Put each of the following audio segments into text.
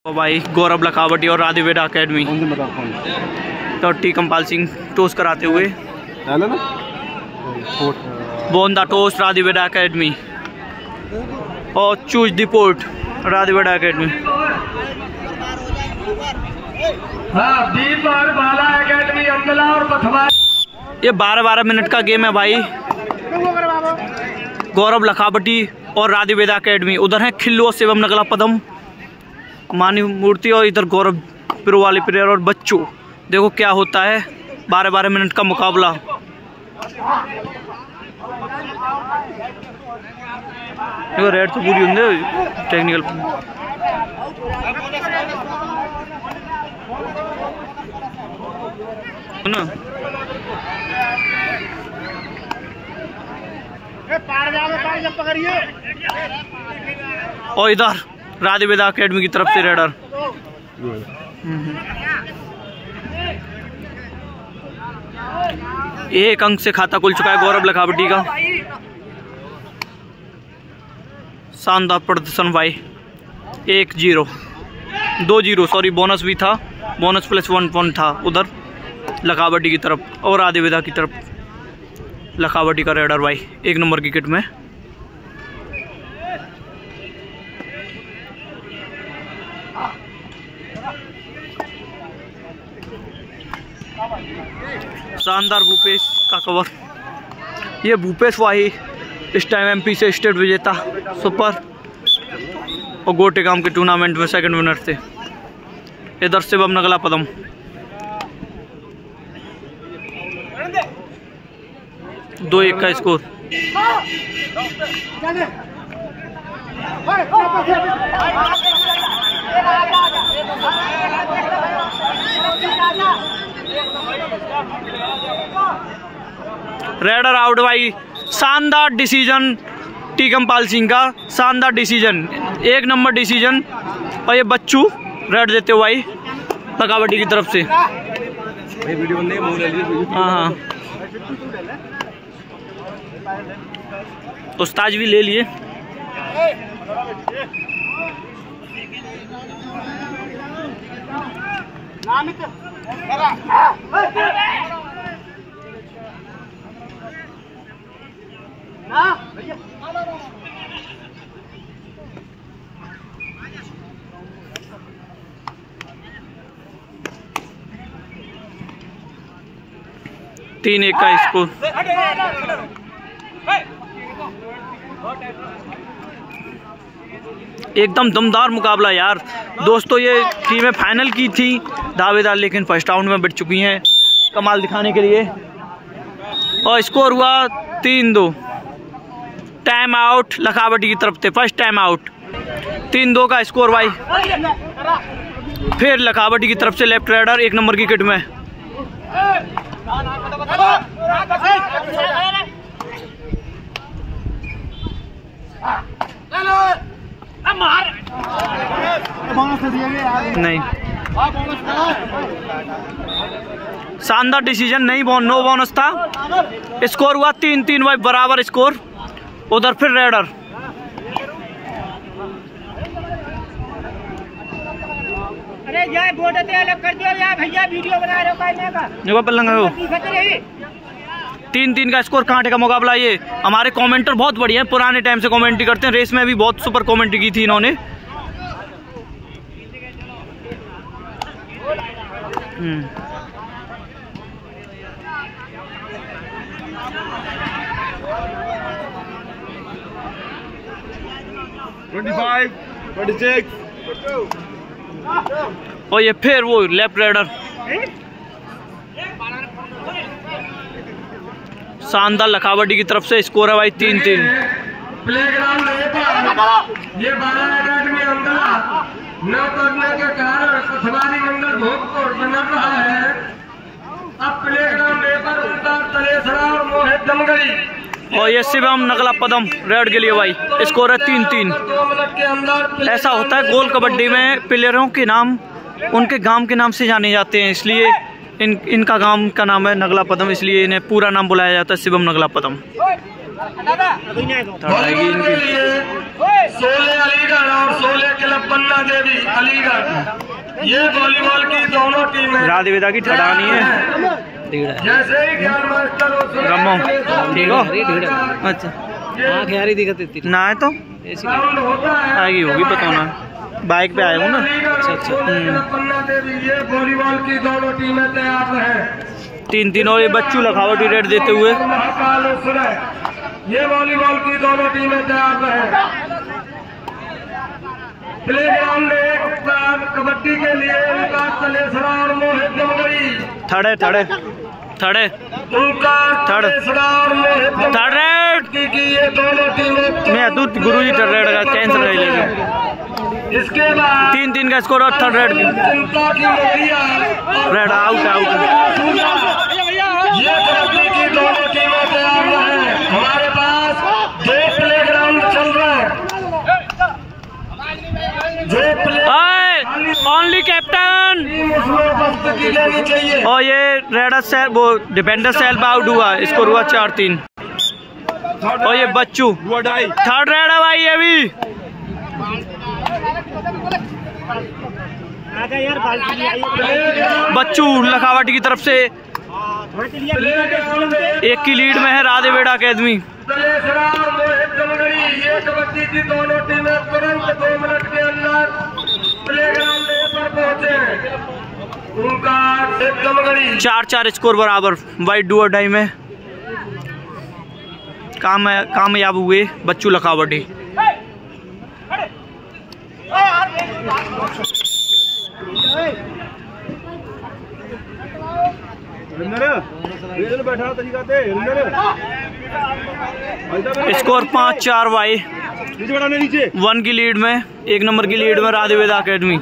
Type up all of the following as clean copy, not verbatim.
तो भाई गौरव लखावटी और राधेवेदा अकेडमी तो टी कंपाल सिंह टोस कराते हुए बोंदा टोस राधेवेदा अकेडमी और चूज द पोर्ट राधेवेदा अकेडमी। ये 12-12 मिनट का गेम है भाई। गौरव लखावटी और राधेवेदा अकेडमी उधर है खिल्लो शिवम नगला पदम मानी मूर्ति और इधर गौरव पिरो वाले प्लेयर और बच्चों। देखो क्या होता है 12-12 मिनट का मुकाबला। देखो रेड तो पूरी होंगे टेक्निकल ना। और इधर राधेवेदा अकेडमी की तरफ से रेडर एक अंक से खाता खुल चुका है गौरव लखावटी का। शानदार प्रदर्शन भाई। 1-0 2-0 सॉरी बोनस भी था, बोनस +1 था उधर लखावटी की तरफ और राधेवेदा की तरफ। लखावटी का रेडर भाई 1 नंबर की किट में। शानदार भूपेश का कवर। ये भूपेश भाई इस टाइम एमपी से स्टेट विजेता सुपर और गोटेगांव के टूर्नामेंट में सेकंड विनर थे। इधर शिवम नगला पदम। दो 1 का स्कोर। रेडर आउट भाई। शानदार डिसीजन टी कंपाल सिंह का, शानदार डिसीजन 1 नंबर डिसीजन। और ये बच्चू रेड देते हो भाई लखावटी की तरफ से। हाँ उस्ताद भी ले लिए। तीन 1 का स्कोर। एकदम दमदार मुकाबला यार दोस्तों। ये टीमें फाइनल की थी दावेदार, लेकिन फर्स्ट राउंड में बढ़ चुकी हैं कमाल दिखाने के लिए। और स्कोर हुआ 3-2। टाइम आउट लखावटी की तरफ से, फर्स्ट टाइम आउट। 3-2 का स्कोर भाई। फिर लखावटी की तरफ से लेफ्ट राइडर 1 नंबर की किट में। नहीं शानदार डिसीजन, नहीं नो बोनस था। स्कोर हुआ 3-3 भाई, बराबर स्कोर। उधर फिर रेडर। अरे यार बोर्ड अलग कर दिया यार भैया, वीडियो बना रहे हो कहने का। पलंग 3-3 का स्कोर। कांटे का मुकाबला। ये हमारे कमेंटर बहुत बढ़िया है, पुराने टाइम से कमेंट्री करते हैं। रेस में भी बहुत सुपर कमेंट्री की थी इन्होंने। और ये फिर वो लेफ्ट राइडर। शानदार लखावटी की तरफ से स्कोर है भाई 3-3। प्लेग्राउंड ये 12 अकेडमी अंदर न करने के कारण सवारी मंगल भोग को बना रहा है। अब प्लेग्राउंड लेकर उत्तर तलेसरा और मोहित दमगली। और ये शिवम नगला पदम रेड के लिए भाई स्कोर है 3-3। ऐसा होता है गोल कबड्डी में प्लेयरों के नाम उनके गांव के नाम से जाने जाते हैं, इसलिए इनका गांव का नाम है नगला पदम, इसलिए इन्हें पूरा नाम बुलाया जाता है शिवम नगला पदम। वॉलीबॉल के लिए 16 अलीगढ़ और 16 क्लब पन्ना देवी अलीगढ़, ये वॉलीबॉल की दोनों टीमें राधे वेदा की ठड़ानी है। जैसे ही ज्ञान मास्टर ठीक हो? अच्छा ना है तो आएगी होगी पता ना, बाइक पे आए हूँ ना। पन्ना देवी, ये वॉलीबॉल की दोनों टीमें तैयार हैं। 3-3 और ये बच्चू लखावटी रेड देते हुए महाकाल सुरय, ये वॉलीबॉल की दोनों टीमें तैयार हैं। प्लेग्राउंड में एक कबड्डी के लिए उनका तलेसरा और मोहित जमगढ़ी थड़े उनका तलेसरा और मोहित जमगढ़ी की ये दोनों टीमें मैं दूध गुरु जी थर्ड रेड का कैंसर रही लेगी। इसके बाद 3-3 का स्कोर और थर्ड रेड की रेड आउट। ये कबड्डी की दोनों टीमें तैयार हैं। हमारे पास 2 प्लेग्राउंड चल रहे हैं। ओनली कैप्टन चाहिए। और ये रेडर सेल वो डिफेंडर सेल्फ आउट हुआ, स्कोर हुआ 4-3। और ये बच्चू थर्ड रेड है भाई, ये भी बच्चू लखावटी की तरफ से 1 की लीड में है राधे वेड़ा अकेडमी। ये कबड्डी की दोनों टीमें तुरंत 2 मिनट के अंदर प्लेग्राउंड पर पहुंचे। उनका 4-4 स्कोर बराबर वाइट डू और डाई में कामयाब हुए बच्चू लखावटी। स्कोर 5-4 वाई 1 की लीड में, 1 नंबर की लीड में राधे वेदा अकेडमी।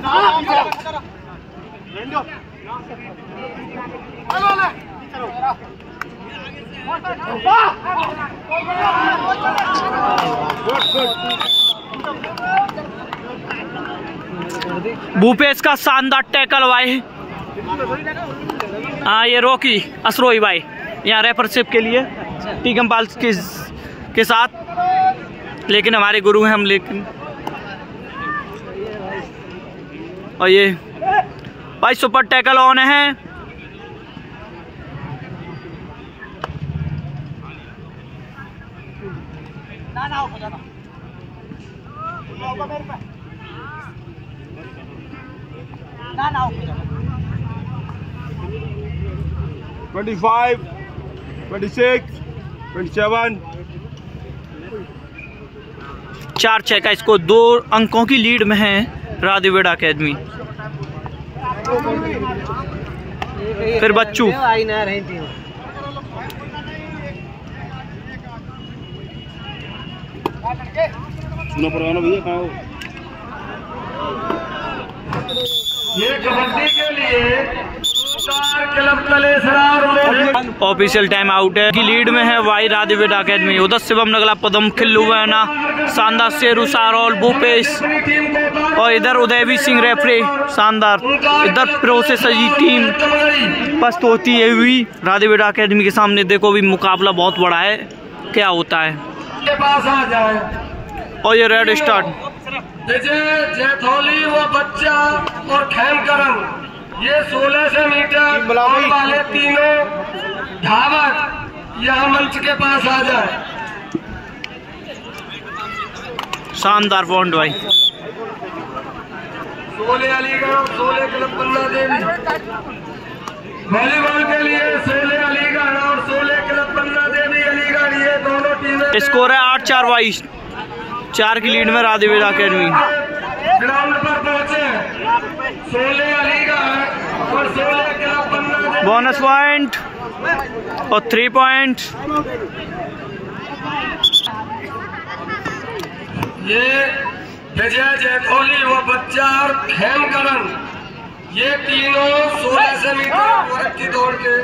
भूपेश का शानदार टैकल भाई। हाँ ये रॉकी असरोई भाई यहाँ रेफरशिप के लिए टीकम पाल के साथ, लेकिन हमारे गुरु हैं हम। लेकिन और ये भाई सुपर टैकल ऑन है। ना 25, 26, 27। 4-6 का इसको 2 अंकों की लीड में है राधे वेड़ा अकेडमी। फिर बच्चू ये कबड्डी के लिए club Talesara official time out है की लीड में है वाई राधे वेड़ा अकेडमी। उधर शिवम नगला पदम खिल्लू वैना शानदार शेरू सारोल भूपेश और इधर उदयवी सिंह रेफरी शानदार। इधर प्रो से सजी टीम पस्त होती है हुई राधे वेड़ा अकेडमी के सामने। देखो भी मुकाबला बहुत बड़ा है, क्या होता है। के पास आ जाए और ये रेड स्टार्ट जैथौली वो बच्चा और खेमकरन, ये 1600 मीटर वाले तीनों धावक यहाँ मंच के पास आ जाए। शानदार पॉइंट भाई। 16 अलीगढ़, 16 क्लब पन्ना देवी। वॉलीबॉल के लिए 16 अलीगढ़ और 16 क्लब पन्ना देवी अलीगढ़, ये दोनों टीमें। स्कोर है 8-4 वाई 4 की लीड में राधे वेड़ा अकेडमी। ग्राउंड पर पहुंचे 16 अलीगढ़ और 16 क्लब पन्ना देवी। बोनस पॉइंट और 3 पॉइंट। ये विजय जैथौली वो बच्चा और खेमकरन, ये तीनों 1600 मीटर की दौड़ के।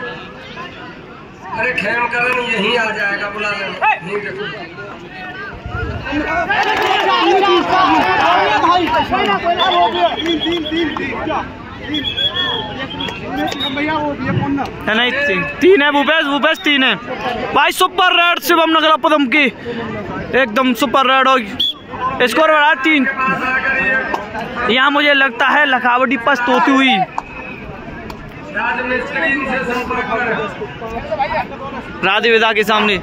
अरे खेमकरन यहीं आ जाएगा, बुला लेना। नहीं, तीन है भूपेश 3 है भाई। सुपर रेड शिवम नगला पदम की, एकदम सुपर रेड हो। स्कोर बढ़ा 3। यहाँ मुझे लगता है लखावटी पस्त होती हुई राधे विदा के सामने।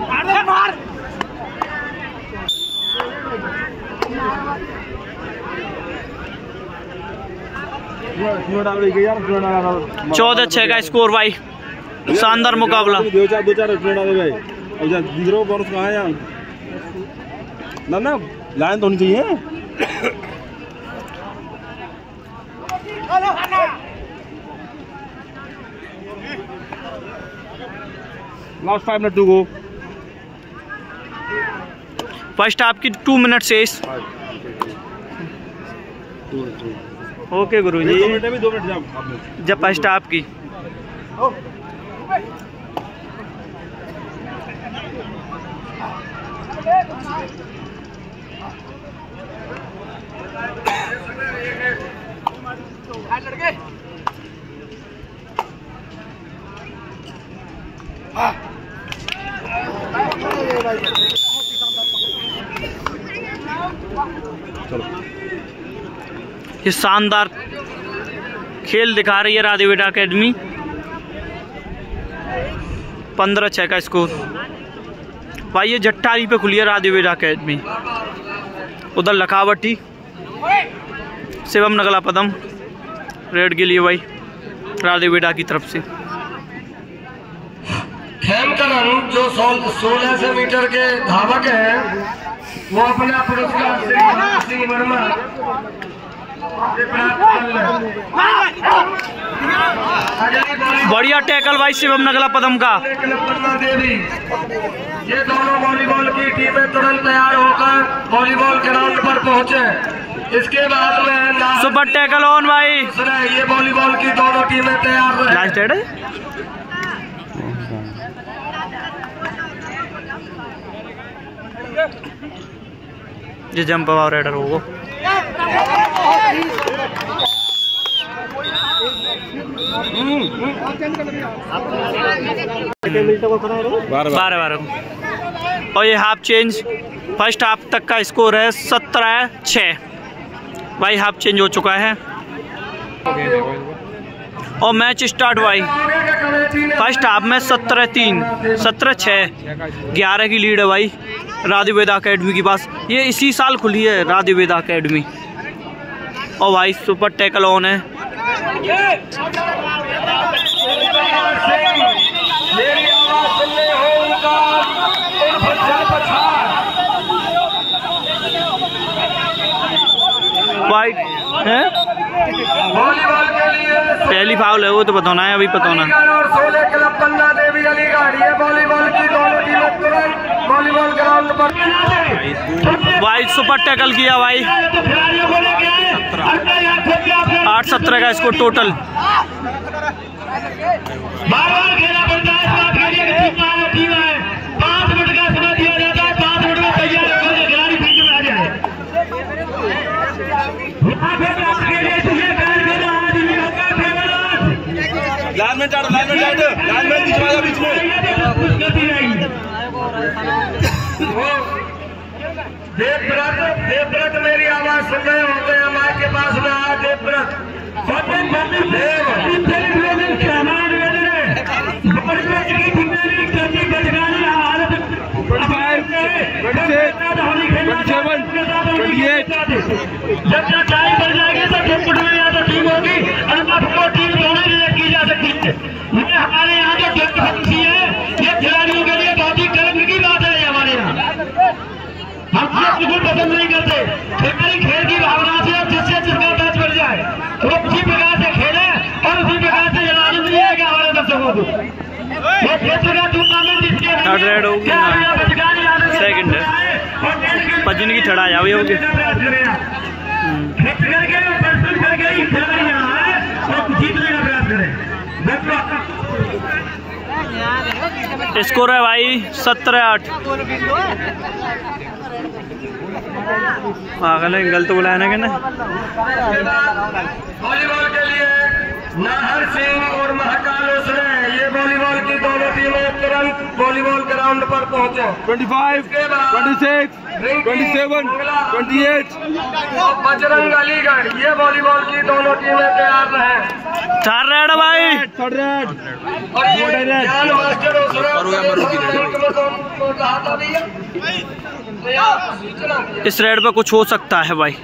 यार 14-6 का स्कोर भाई, शानदार मुकाबला। 2-4 दूसरों बोनस कहाँ है यहाँ ना लाइन तो होनी चाहिए। Last 5 minute to go. First half की 2 मिनट शेष। ओके गुरुजी, 2 मिनट भी 2 मिनट जब फर्स्ट हाफ की। ये शानदार खेल दिखा रही है राधे बेटा अकेडमी। 15-6 का स्कोर भाई। ये जट्टारी पे खुली है राधे बेटा अकेडमी। उधर लखावटी शिवम नगला पदम रेड के लिए भाई राधे बेटा की तरफ से। खेमकरण जो 1600 मीटर के धावक हैं वो अपना पुरस्कार सिंह वर्मा बढ़िया टैकल भाई शिवम नगला पदम का। देवी, ये दोनों वॉलीबॉल की टीमें तुरंत तैयार होकर वॉलीबॉल ग्राउंड पर पहुंचे। इसके बाद में सुपर टैकल ऑन भाई। ये वॉलीबॉल की दोनों टीमें तैयार रहे। ये जंप पावर राइडर होगा। बारह और ये हाफ चेंज। फर्स्ट हाफ तक का स्कोर है 17-6 भाई। हाफ चेंज हो चुका है और मैच स्टार्ट भाई। फर्स्ट हाफ में 17-3 17-6 11 की लीड है भाई राधे वेदा अकेडमी के पास। ये इसी साल खुली है राधे वेदा अकेडमी। और भाई सुपर टैकल ऑन है। वाइट है वॉलीबॉल के लिए पहली फाउल है वो तो बताना है अभी बताना। और 16 क्लब पन्ना देवी अलीगढ़ ये वॉलीबॉल की दोनों टीमें तुरंत वॉलीबॉल ग्राउंड पर भाई सुपर टैकल किया भाई। 8-17 का स्कोर टोटल। बार-बार खेला पड़ता है। 5 मिनट का समय दिया जाता है। 5 मिनट में तैयार होकर खिलाड़ी फील्ड में आ जाए। लाइन में चढ़ बीच में। देवव्रत मेरी आवाज सुन रहे होते हैं। माइक के पास में आया देवव्रत। जब टाई बढ़ जाएगी तो टिकट में या तो टीम होगी और टीम दोनों की जा सकती है। ये हमारे यहाँ जो टिकट बनती है ये खिलाड़ियों के लिए बहुत ही गर्व की बात है। हमारे यहाँ हम ये बिल्कुल पसंद नहीं करते। हमारी खेल की भावना से जिससे जिसका मैच बढ़ जाए वो उसी प्रकार से खेले और उसी प्रकार से आनंद लिएगा हमारे दर्शकों को। ये क्षेत्र का टूर्नामेंट सेकंड है पजन की ठड़ा जाओ होगी। स्कोर है भाई 17-8। पागल है गलत बुलाया ना क्या। वॉलीबॉल के लिए नाहर सिंह और महाकाल उसरे ये वॉलीबॉल की दोनों टीमें तुरंत वॉलीबॉल ग्राउंड पर पहुंचे। 25, 26, 27, 28। और बजरंग अलीगढ़ ये वॉलीबॉल की दोनों टीमें तैयार रहे। चार रेड भाई। और ये ज्ञान मास्टर उसरे इस रेड पे कुछ हो सकता है भाई।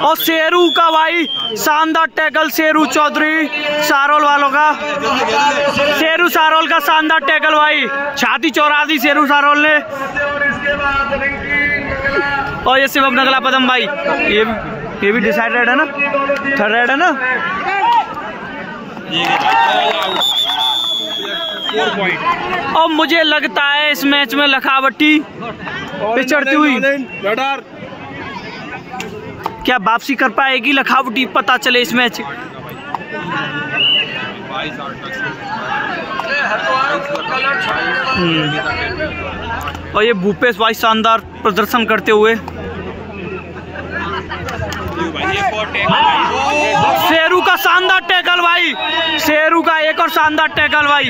और शेरू का भाई शानदार टैकल, शेरू चौधरी सारोल वालों का, शेरू सारोल का शानदार टैकल भाई, छाती चौड़ा दी शेरू सारोल ने। और ये शिवम नगला पदम भाई, ये भी डिसाइड रेड है ना, थर्ड रेड है ना। और मुझे लगता है इस मैच में लखावटी पिछड़ती हुई क्या वापसी कर पाएगी लखावटी, पता चले इस मैच। और ये भूपेश भाई शानदार प्रदर्शन करते हुए। शेरू का शानदार टैकल भाई, शेरू का एक और शानदार टैकल भाई।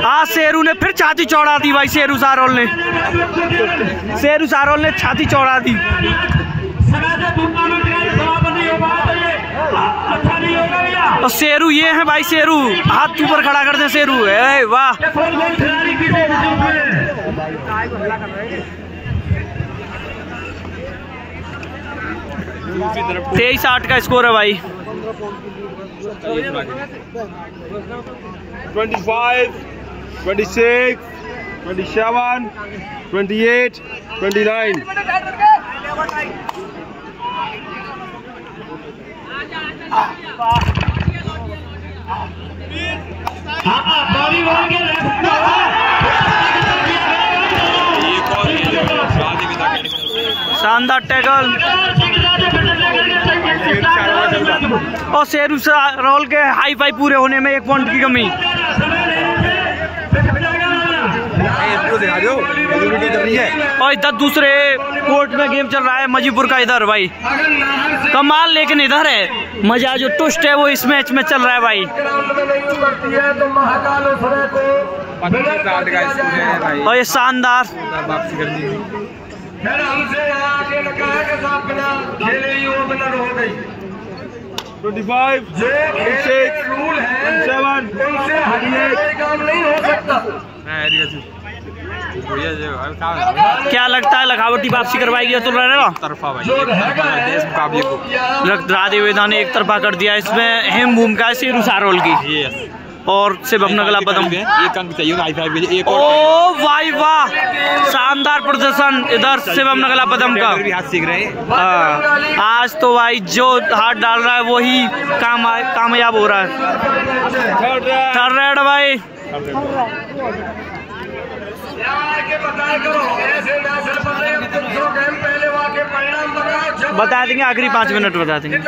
आज शेरू ने फिर छाती चौड़ा दी भाई, शेरू सारोल ने छाती चौड़ा दी। और शेरू ये है भाई, शेरू हाथ ऊपर खड़ा कर दे, शेरू है वाह। 23-8 का स्कोर है भाई। 25, 26, 27, 28, 29। शानदार टैकल। और शेरू सारोल के हाई फाई पूरे होने में 1 पॉइंट की कमी। और इधर दूसरे कोर्ट में गेम चल रहा है मजीपुर का, इधर भाई कमाल, लेकिन इधर है मजा, जो ट्विस्ट है वो इस मैच में चल रहा है भाई। और ये शानदार जो रूल है 27, उनसे हटके काम नहीं हो सकता। क्या लगता है लखावटी वापसी करवाएगी अतुल रहेगा? राधे वेदा ने एक तरफा कर दिया। इसमें अहम भूमिका है शेरू सारोल की और शिवम नगला पदम। एक अंक चाहिए, ओ भाई वाह, शानदार प्रदर्शन इधर शिवम नगला पदम का। हाथ सीख रहे हैं आज तो भाई जो हाथ डाल रहा है वही कामयाब हो रहा है। थर्ड रेड भाई। बता देंगे आखिरी 5 मिनट बता देंगे।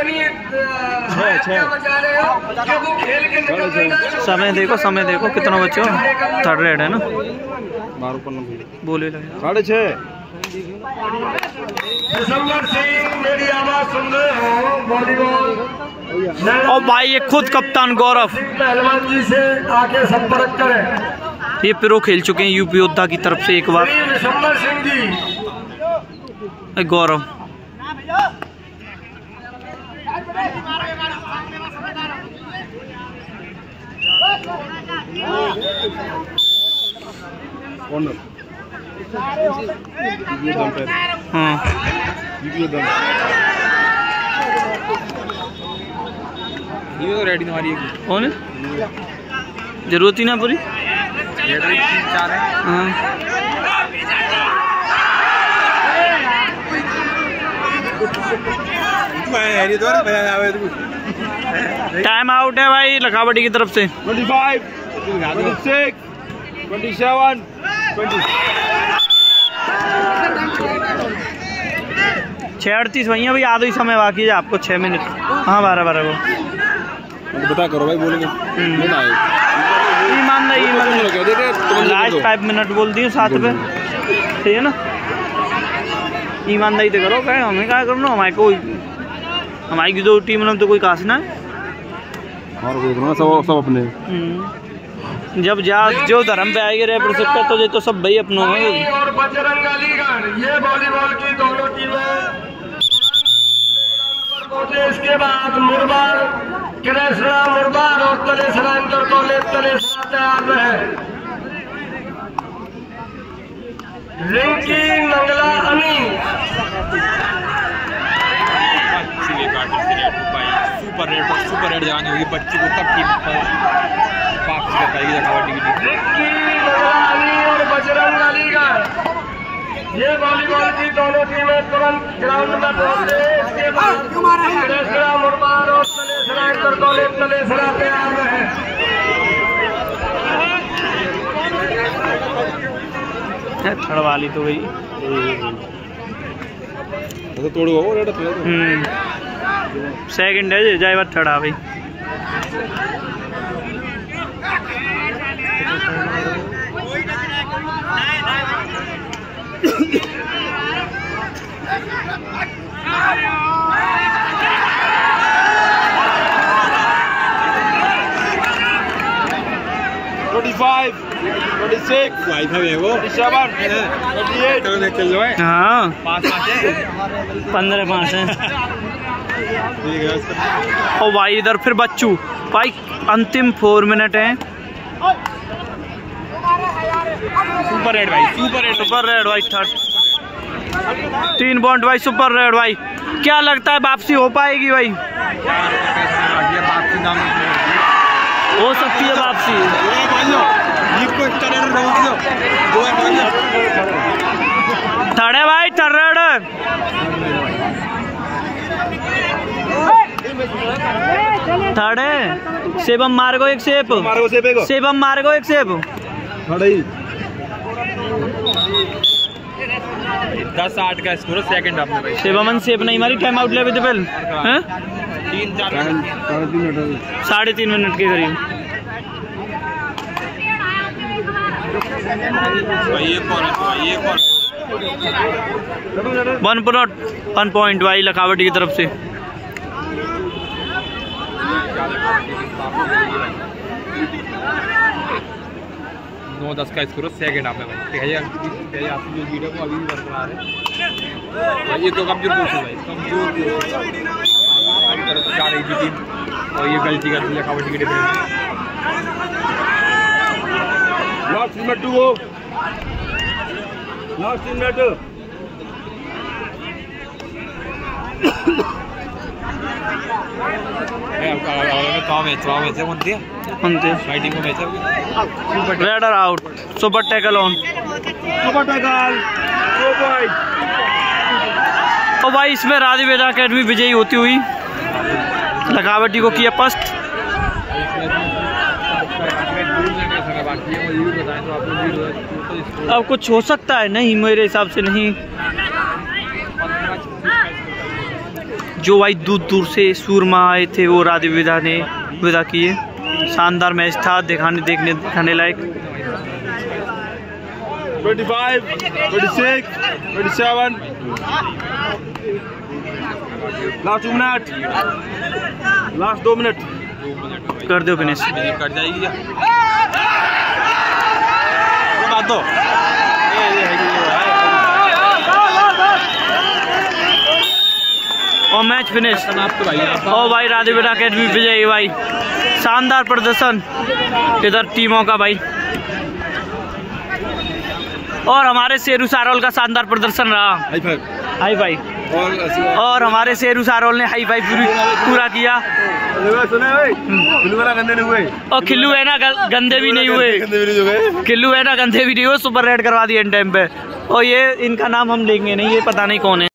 समय देखो कितना बच्चे हो। थर्ड रेड है ना, बोले 6:30। मेरी आवाज सुन रहे हो वॉलीबॉल। और भाई ये खुद कप्तान गौरव पहलवान जी से आके संपर्क करें। ये प्रो खेल चुके हैं यूपी योद्धा की तरफ से एक बार। विशंबर सिंह जी, गौरव हाँ ये तो रेडी हमारी कौन है, जरूरत ही ना पूरी। टाइम आउट है भाई लखावटी की तरफ से। 25, 26, 27, 20। 6:38 भैया भाई, आधा ही समय बाकी है आपको, 6 मिनट। हाँ 12 को बता करो भाई, बोलेंगे ईमानदारी लास्ट 5 मिनट बोल दिए साथ में, ठीक है ना। ईमानदारी तो करो, क्या हमें क्या करना, हमारे को हमारी की 2 टीम में तो कोई खास ना है और सब अपने जब जो धर्म पे आएगी रेफरशिप पे तो ये तो सब भाई अपनों में। और बजरंग अलीगढ़ ये वॉलीबॉल की दोनों टीमें पहुंचे। इसके बाद मुरबार कृष्णा मुरबार और तलेसरा इंटर कॉलेज तलेसरा तैयार रहे। रिंकी नंगला अनी सुपर रेड जानी होगी बच्ची को तब टीम वापस कर पाएगी कबड्डी की टीम। रिंकी नंगला अनी और बजरंग अलीगढ़ ये वॉलीबॉल की दोनों टीमें तुरंत ग्राउंड में पहुंचे। इसके बाद तलेसरा मुरबार और तलेसरा इंटर कॉलेज तलेसरा तैयार रहे। थड़वाली तो गई तो तोड़ो सेकंड है जाए बात थड़ा भाई। हाँ 15-5 है। और भाई इधर फिर बच्चू भाई अंतिम 4 मिनट हैं। सुपर रेड भाई सुपर रेड भाई 3 पॉइंट भाई सुपर रेड भाई। क्या लगता है वापसी हो पाएगी भाई? हो सकती है वापसी। थर्ड भाई थर्ड सेबम मार्गो एक सेब सेबम मार्गो एक सेब 10-8 का स्कोर सेकंड हाफ में भाई। सेबमन सेब नहीं मारी टाइम आउट ले विजिबल 3.5 मिनट के करीब। वन पॉइंट भाई लखावटी की तरफ से। नौ 10 का स्कोर सेकंड हाफ में भाई। आपकी जो वीडियो को अभी भी बरकरार है ये तो कमजोर कोच है भाई कमजोर जा रही थी टीम और ये गलती कर दी कबड्डी की टीम। लास्ट मिनट वो last minute raider out super tackle on और भाई इसमें राधी वेदा अकेडमी विजयी होती हुई लखावटी को किया फर्स्ट। अब कुछ हो सकता है नहीं मेरे हिसाब से नहीं। जो भाई दूर दूर से सूरमा आए थे वो राधी वेदा ने विदा किए। शानदार मैच था दिखाने लायक। 25, 26, 27 लास्ट 2 मिनट लास्ट 2 मिनट कर दो फिनिश कर जाएगी दो। और मैच फिनिश और भाई राधी वेदा अकेडमी विजयी भाई। शानदार प्रदर्शन इधर टीमों का भाई और हमारे शेरू सारोल का शानदार प्रदर्शन रहा। हाई फाई और हमारे शेरू सारोल ने हाई फाई पूरा किया। और खिल्लू है ना गंदे भी नहीं हुए खिल्लू है ना गंदे भी नहीं हुए। सुपर रेड करवा दिए एंड टाइम पे। और ये इनका नाम हम लेंगे नहीं ये पता नहीं कौन है।